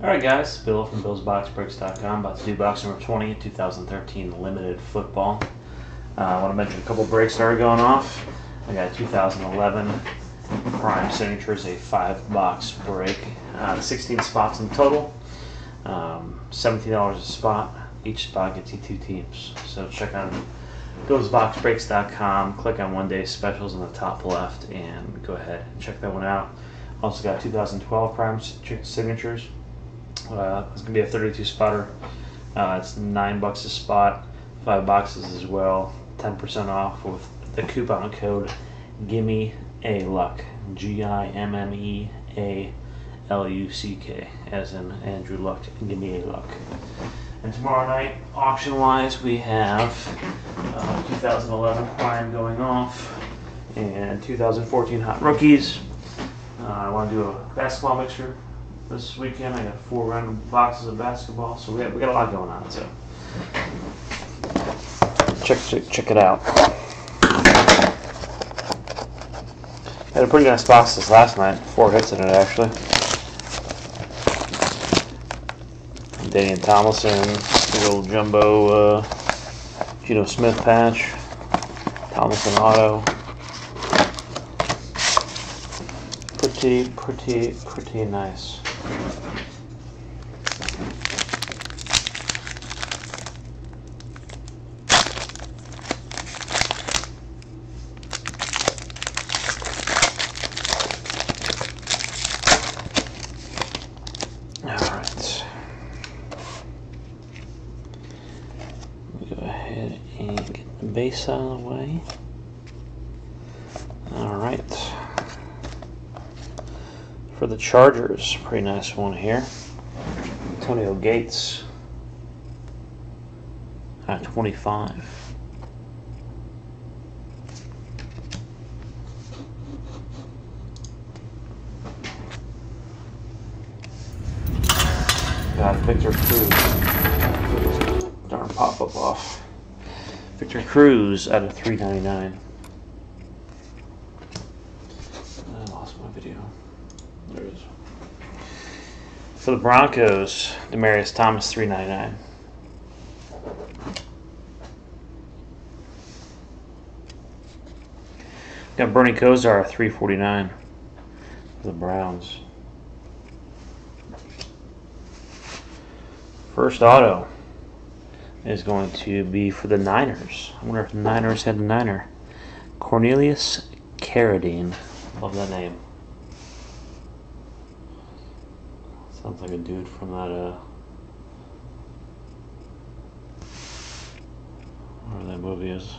Alright guys, Bill from BillsBoxBreaks.com, about to do box number 20, 2013 Limited Football. I want to mention a couple breaks that are going off. I got 2011 Prime Signatures, a 5-box break. 16 spots in total, $17 a spot. Each spot gets you 2 teams. So check out BillsBoxBreaks.com, click on One Day Specials in the top left, and go ahead and check that one out. Also got 2012 Prime Signatures. It's going to be a 32 spotter. It's $9 a spot, 5 boxes as well, 10% off with the coupon code Gimme A Luck, GIMMEALUCK, as in Andrew Luck, Gimme A Luck. And tomorrow night, auction-wise, we have 2011 Prime going off and 2014 Hot Rookies. I want to do a basketball mixture this weekend. I got 4 random boxes of basketball, so we got a lot going on. So check it out. I had a pretty nice box this last night. 4 hits in it actually. Daniel Tomlinson, big old jumbo Geno Smith patch, Tomlinson auto. Pretty nice. Alright. Go ahead and get the base out of the way. Alright. For the Chargers, pretty nice one here. Antonio Gates at 25. Got Victor Cruz. Darn pop-up off. Victor Cruz out of 399. I lost my video. There it is. For the Broncos, Demaryius Thomas, $3.99. Got Bernie Kosar, $3.49 for the Browns. First auto is going to be for the Niners. I wonder if the Niners had a Niner. Cornelius Carradine. Love that name. Sounds like a dude from that, whatever that movie is.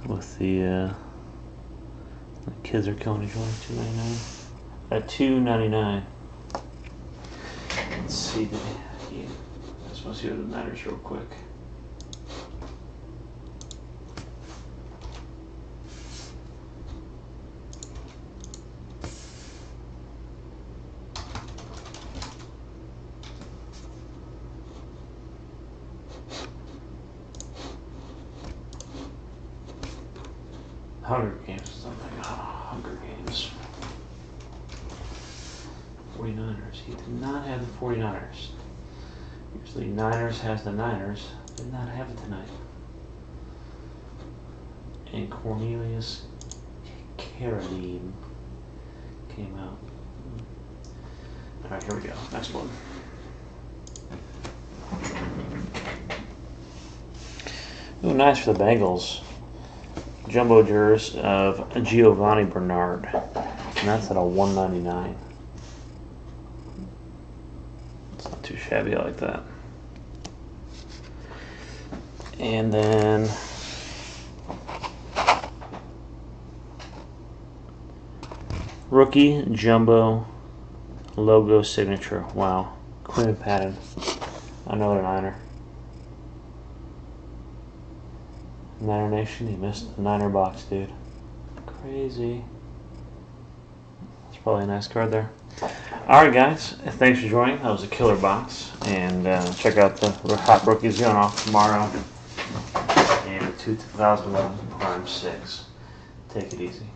With the kids are killing each other, $2.99. At $2.99. Let's see, I just want to see what it matters real quick. Hunger Games, something. Hunger Games. 49ers. He did not have the 49ers. Usually Niners has the Niners. Did not have it tonight. And Cornelius Carradine came out. Alright, here we go. Next one. Ooh, nice for the Bengals. Jumbo jurors of Giovanni Bernard, and that's at a $1.99. It's not too shabby, I like that. And then rookie jumbo logo signature. Wow, Quinn Patton, another Niner. Niner Nation, he missed the Niner box, dude. Crazy. That's probably a nice card there. Alright guys, thanks for joining. That was a killer box. And check out the Hot Rookies going off tomorrow. And 2011 Prime 6. Take it easy.